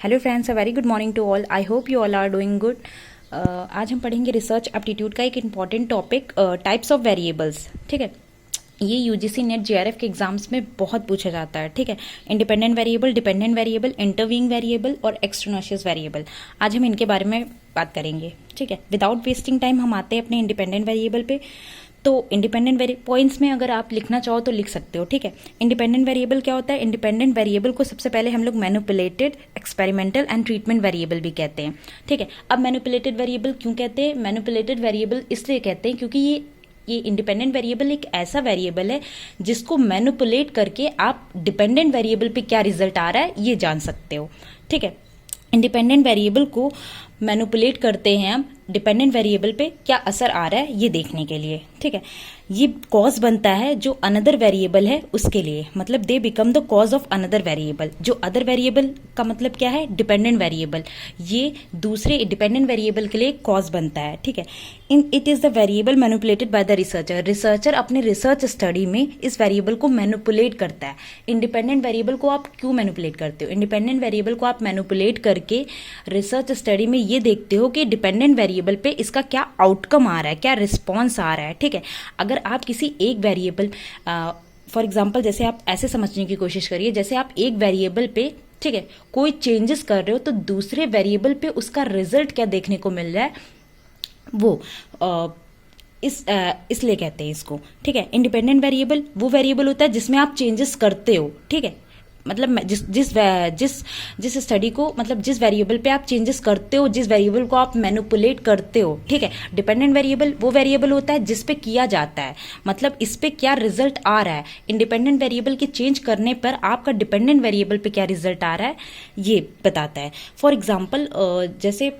Hello friends, a very good morning to all. I hope you all are doing good. आज हम पढ़ेंगे research aptitude का एक important topic, types of variables. ठीक है, ये यूजीसी नेट जेआरएफ के एग्जाम्स में बहुत पूछा जाता है। ठीक है, independent variable, dependent variable, intervening variable और एक्सट्रानोशियस वेरिएबल। आज हम इनके बारे में बात करेंगे। ठीक है, विदाउट वेस्टिंग टाइम हम आते हैं अपने इंडिपेंडेंट वेरिएबल पे। तो इंडिपेंडेंट पॉइंट्स में अगर आप लिखना चाहो तो लिख सकते हो। ठीक है, इंडिपेंडेंट वेरिएबल क्या होता है? इंडिपेंडेंट वेरिएबल को सबसे पहले हम लोग manipulated, experimental and treatment variable भी कहते हैं। ठीक है, अब मैनिपुलेटेड वेरिएबल क्यों कहते हैं? मैनिपुलेटेड वेरिएबल इसलिए कहते हैं क्योंकि ये इंडिपेंडेंट वेरिएबल एक ऐसा वेरिएबल है जिसको मैनिपुलेट करके आप डिपेंडेंट वेरिएबल पे क्या रिजल्ट आ रहा है ये जान सकते हो। ठीक है, इंडिपेंडेंट वेरिएबल को मैनिपुलेट करते हैं हम डिपेंडेंट वेरिएबल पे क्या असर आ रहा है ये देखने के लिए। ठीक है, ये कॉज बनता है जो अनदर वेरिएबल है उसके लिए, मतलब they become the cause of another variable. जो अदर वेरिएबल का मतलब क्या है? Dependent variable. ये दूसरे डिपेंडेंट वेरिएबल के लिए कॉज बनता है। ठीक है, it is the variable manipulated by the researcher. Researcher अपने रिसर्च स्टडी में इस वेरिएबल को मैनिपुलेट करता है। इंडिपेंडेंट वेरिएबल को आप क्यों मैनिपुलेट करते हो? इंडिपेंडेंट वेरिएबल को आप मैनिपुलेट करके रिसर्च स्टडी में ये देखते हो कि डिपेंडेंट वेरिएबल पे इसका क्या आउटकम आ रहा है, क्या रिस्पॉन्स आ रहा है। ठीक है, अगर आप किसी एक वेरिएबल, फॉर एग्जांपल जैसे आप ऐसे समझने की कोशिश करिए, जैसे आप एक वेरिएबल पे, ठीक है, कोई चेंजेस कर रहे हो तो दूसरे वेरिएबल पे उसका रिजल्ट क्या देखने को मिल रहा है वो इसलिए कहते हैं इसको। ठीक है, इंडिपेंडेंट वेरिएबल वो वेरिएबल होता है जिसमें आप चेंजेस करते हो। ठीक है, मतलब जिस स्टडी को, मतलब जिस वेरिएबल पे आप चेंजेस करते हो, जिस वेरिएबल को आप मैनिपुलेट करते हो। ठीक है, डिपेंडेंट वेरिएबल वो वेरिएबल होता है जिस पे किया जाता है, मतलब इस पे क्या रिजल्ट आ रहा है। इंडिपेंडेंट वेरिएबल के चेंज करने पर आपका डिपेंडेंट वेरिएबल पे क्या रिजल्ट आ रहा है ये बताता है। फॉर एग्जाम्पल जैसे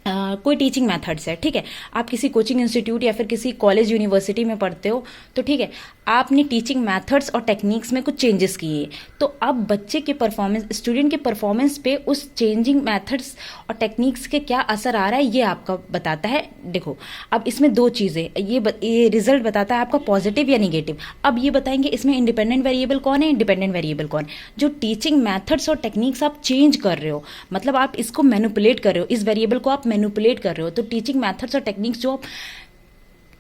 कोई टीचिंग मेथड्स है। ठीक है, आप किसी कोचिंग इंस्टीट्यूट या फिर किसी कॉलेज यूनिवर्सिटी में पढ़ते हो तो ठीक है, आपने टीचिंग मेथड्स और टेक्निक्स में कुछ चेंजेस किए, तो अब बच्चे के परफॉर्मेंस, स्टूडेंट के परफॉर्मेंस पे उस चेंजिंग मेथड्स और टेक्निक्स के क्या असर आ रहा है ये आपका बताता है। देखो, अब इसमें दो चीज़ें, ये रिजल्ट बताता है आपका पॉजिटिव या निगेटिव। अब ये बताएंगे इसमें इंडिपेंडेंट वेरिएबल कौन है, इंडिपेंडेंट वेरिएबल कौन है। जो टीचिंग मेथड्स और टेक्निक्स आप चेंज कर रहे हो, मतलब आप इसको मैनिपुलेट कर रहे हो, इस वेरिएबल को आप मैनिपुलेट कर रहे हो, तो टीचिंग मेथड्स और टेक्निक्स जो आप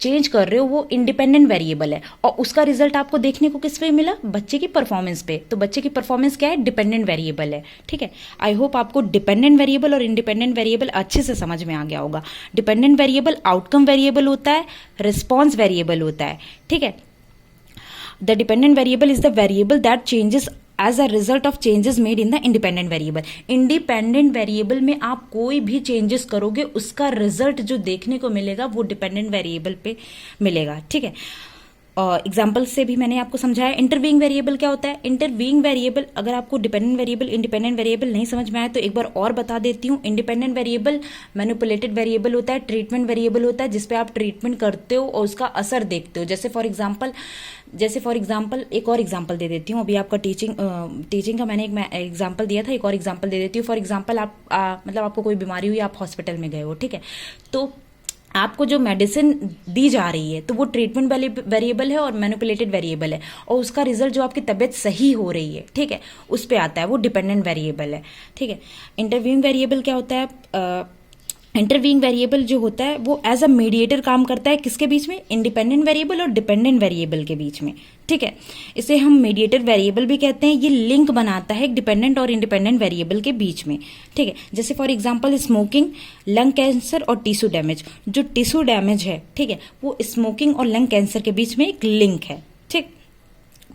चेंज कर रहे हो वो इंडिपेंडेंट वेरिएबल है, और उसका रिजल्ट आपको देखने को किस पे मिला? बच्चे की परफॉर्मेंस पे। तो बच्चे की परफॉर्मेंस क्या है? डिपेंडेंट वेरिएबल है। ठीक है, आई होप आपको डिपेंडेंट वेरिएबल और इंडिपेंडेंट वेरिएबल अच्छे से समझ में आ गया होगा। डिपेंडेंट वेरिएबल आउटकम वेरिएबल होता है, रिस्पॉन्स वेरिएबल होता है। ठीक है, the dependent variable is the variable that changes as a result of changes made in the independent variable. Independent variable में आप कोई भी चेंजेस करोगे उसका रिजल्ट जो देखने को मिलेगा वो डिपेंडेंट वेरिएबल पे मिलेगा। ठीक है, एग्जाम्पल से भी मैंने आपको समझाया। इंटरवीइंग वेरिएबल क्या होता है? इंटरवीइंग वेरिएबल, अगर आपको डिपेंडेंट वेरिएबल, इंडिपेंडेंट वेरिएबल नहीं समझ में आया तो एक बार और बता देती हूँ। इंडिपेंडेंट वेरिएबल मैनिपुलेटेड वेरिएबल होता है, ट्रीटमेंट वेरिएबल होता है जिसपे आप ट्रीटमेंट करते हो और उसका असर देखते हो। जैसे फॉर एग्जाम्पल एक और एग्जाम्पल दे देती हूँ। अभी आपका टीचिंग का मैंने एक एग्जाम्पल दिया था, एक और एग्जाम्पल दे देती हूँ। फॉर एग्जाम्पल मतलब आपको कोई बीमारी हुई, आप हॉस्पिटल में गए हो। ठीक है, तो आपको जो मेडिसिन दी जा रही है तो वो ट्रीटमेंट वेरिएबल है और मैनिपुलेटेड वेरिएबल है, और उसका रिजल्ट जो आपकी तबीयत सही हो रही है, ठीक है, उस पे आता है, वो डिपेंडेंट वेरिएबल है। ठीक है, इंटरव्यूइंग वेरिएबल क्या होता है? इंटरवीइंग वेरिएबल जो होता है वो एज अ मीडिएटर काम करता है, किसके बीच में? इंडिपेंडेंट वेरिएबल और डिपेंडेंट वेरिएबल के बीच में। ठीक है, इसे हम मीडिएटर वेरिएबल भी कहते हैं। ये लिंक बनाता है डिपेंडेंट और इंडिपेंडेंट वेरिएबल के बीच में। ठीक है, जैसे for example smoking, lung cancer और टिश्यू डैमेज। जो टिश्यू डैमेज है, ठीक है, वो स्मोकिंग और लंग कैंसर के बीच में एक लिंक है। ठीक,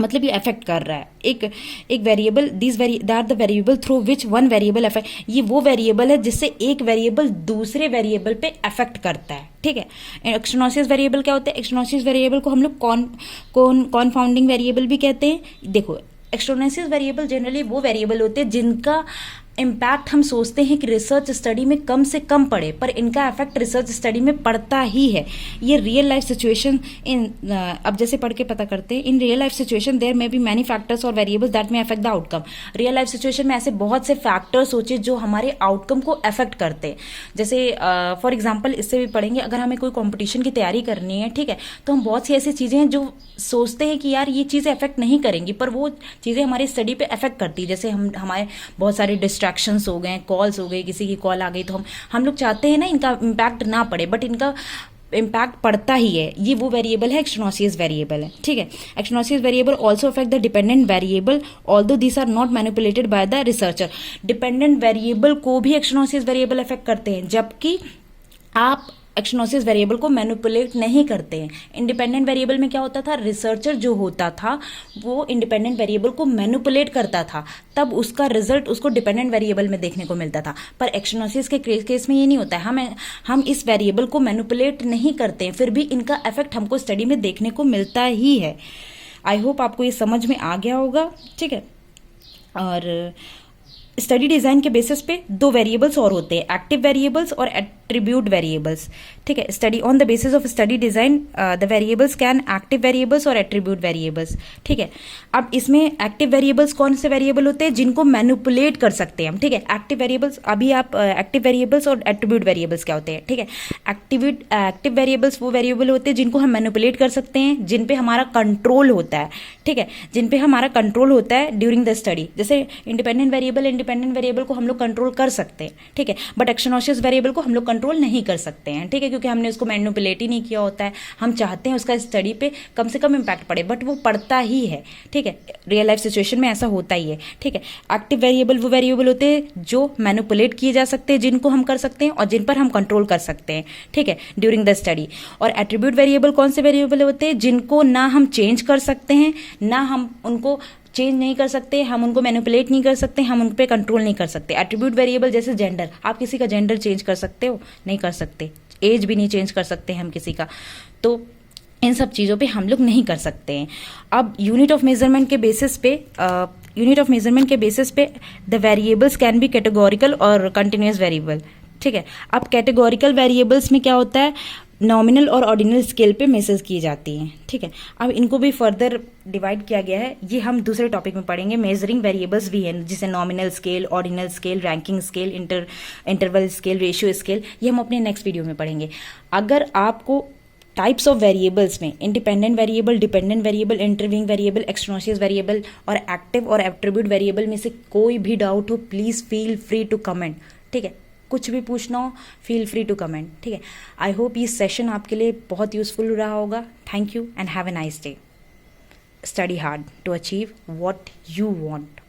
मतलब ये अफेक्ट कर रहा है एक variable, that the variable through which one variable affect. ये वो वेरिएबल है जिससे एक वेरिएबल दूसरे वेरिएबल पे अफेक्ट करता है। ठीक है, एक्सट्रानोशियस वेरिएबल क्या होता है? एक्सट्रानोशियस वेरिएबल को हम लोग कॉनफाउंडिंग वेरिएबल भी कहते हैं। देखो, एक्सट्रानोशियस वेरिएबल जनरली वो वेरिएबल होते हैं जिनका इम्पैक्ट हम सोचते हैं कि रिसर्च स्टडी में कम से कम पड़े, पर इनका इफेक्ट रिसर्च स्टडी में पड़ता ही है। ये रियल लाइफ सिचुएशन अब जैसे पढ़ के पता करते हैं, in real life situation there may be many factors और variables that may affect the outcome. Real life situation में ऐसे बहुत से फैक्टर्स होते हैं जो हमारे आउटकम को अफेक्ट करते हैं। जैसे फॉर एग्जाम्पल इससे भी पढ़ेंगे, अगर हमें कोई कॉम्पिटिशन की तैयारी करनी है, ठीक है, तो हम बहुत सी ऐसी चीजें हैं जो सोचते हैं कि यार ये चीजें अफेक्ट नहीं करेंगी, पर वो चीजें हमारी स्टडी पे अफेक्ट करती है। जैसे हमारे बहुत सारे डिस्ट्रैक्शंस हो गए, कॉल्स हो गई, किसी की कॉल आ गई, तो हम लोग चाहते हैं ना इनका इम्पैक्ट ना पड़े, बट इनका इम्पैक्ट पड़ता ही है। ये वो वेरिएबल है, एक्सट्रानोसियस वेरिएबल है, ठीक है। Extraneous variable also affect the dependent variable although these are not manipulated by the researcher. Dependent variable को भी एक्सट्रानोसियस वेरिएबल अफेक्ट करते हैं, जबकि आप एक्सट्रानोसियस वेरिएबल को मैनिपुलेट नहीं करते हैं। इंडिपेंडेंट वेरिएबल में क्या होता था, रिसर्चर जो होता था वो इंडिपेंडेंट वेरिएबल को मैनिपुलेट करता था, तब उसका रिजल्ट उसको डिपेंडेंट वेरिएबल में देखने को मिलता था। पर एक्सट्रानोसियस के केस में ये नहीं होता है, हम इस वेरिएबल को मैनिपुलेट नहीं करते हैं, फिर भी इनका इफेक्ट हमको स्टडी में देखने को मिलता ही है। आई होप आपको ये समझ में आ गया होगा, ठीक है। और स्टडी डिजाइन के बेसिस पे दो वेरिएबल्स और होते हैं, एक्टिव वेरिएबल्स और एट्रीब्यूट वेरिएबल्स, ठीक है। Study on the basis of study design the variables can active variables और एट्रीब्यूट वेरिएबल्स, ठीक है। अब इसमें एक्टिव वेरिएबल्स कौन से वेरिएबल होते हैं, जिनको मैनिपुलेट कर सकते हैं हम, ठीक है। एक्टिव वेरिएबल्स, अभी आप एक्टिव वेरिएबल्स और एट्रीब्यूट वेरिएबल्स क्या होते हैं, ठीक है। एक्टिव वेरिएबल्स वो वेरिएबल होते हैं जिनको हम मैनिपुलेट कर सकते हैं, जिन पे हमारा कंट्रोल होता है, ठीक है, जिन पे हमारा कंट्रोल होता है ड्यूरिंग द स्टडी। जैसे इंडिपेंडेंट वेरिएबल को हम लोग कंट्रोल कर सकते हैं, ठीक है, बट एक्सट्रानोसियस वेरिएबल को हम लोग कंट्रोल नहीं कर सकते हैं, ठीक है, क्योंकि हमने उसको मैनिपुलेट ही नहीं किया होता है। हम चाहते हैं उसका स्टडी पे कम से कम इम्पैक्ट पड़े, बट वो पड़ता ही है, ठीक है। रियल लाइफ सिचुएशन में ऐसा होता ही है, ठीक है। एक्टिव वेरिएबल वो वेरिएबल होते हैं जो मैनिपुलेट किए जा सकते हैं, जिनको हम कर सकते हैं और जिन पर हम कंट्रोल कर सकते हैं, ठीक है, ड्यूरिंग द स्टडी। और एट्रीब्यूट वेरिएबल कौन से वेरिएबल होते हैं, जिनको ना हम चेंज कर सकते हैं, ना हम उनको चेंज नहीं कर सकते, हम उनको मैनिपुलेट नहीं कर सकते, हम उन पर कंट्रोल नहीं कर सकते। एट्रीब्यूट वेरिएबल जैसे जेंडर, आप किसी का जेंडर चेंज कर सकते हो, नहीं कर सकते। एज भी नहीं चेंज कर सकते हम किसी का, तो इन सब चीज़ों पे हम लोग नहीं कर सकते हैं। अब यूनिट ऑफ मेजरमेंट के बेसिस पे the variables can be categorical और कंटिन्यूस वेरिएबल, ठीक है। अब कैटेगोरिकल वेरिएबल्स में क्या होता है, नॉमिनल और ऑर्डिनल स्केल पे मेजर की जाती हैं, ठीक है। अब इनको भी फर्दर डिवाइड किया गया है, ये हम दूसरे टॉपिक में पढ़ेंगे। मेजरिंग वेरिएबल्स भी हैं, जिसे nominal scale, ordinal scale, ranking scale, interval scale, ratio scale, ये हम अपने नेक्स्ट वीडियो में पढ़ेंगे। अगर आपको टाइप्स ऑफ वेरिएबल्स में independent variable, dependent variable, intervening variable, extraneous variable और एक्टिव और एट्रीब्यूट वेरिएबल में से कोई भी डाउट हो, please feel free to comment, ठीक है। कुछ भी पूछना हो, फील फ्री टू कमेंट, ठीक है। आई होप ये सेशन आपके लिए बहुत यूजफुल रहा होगा। Thank you and have a nice day. Study hard to achieve what you want.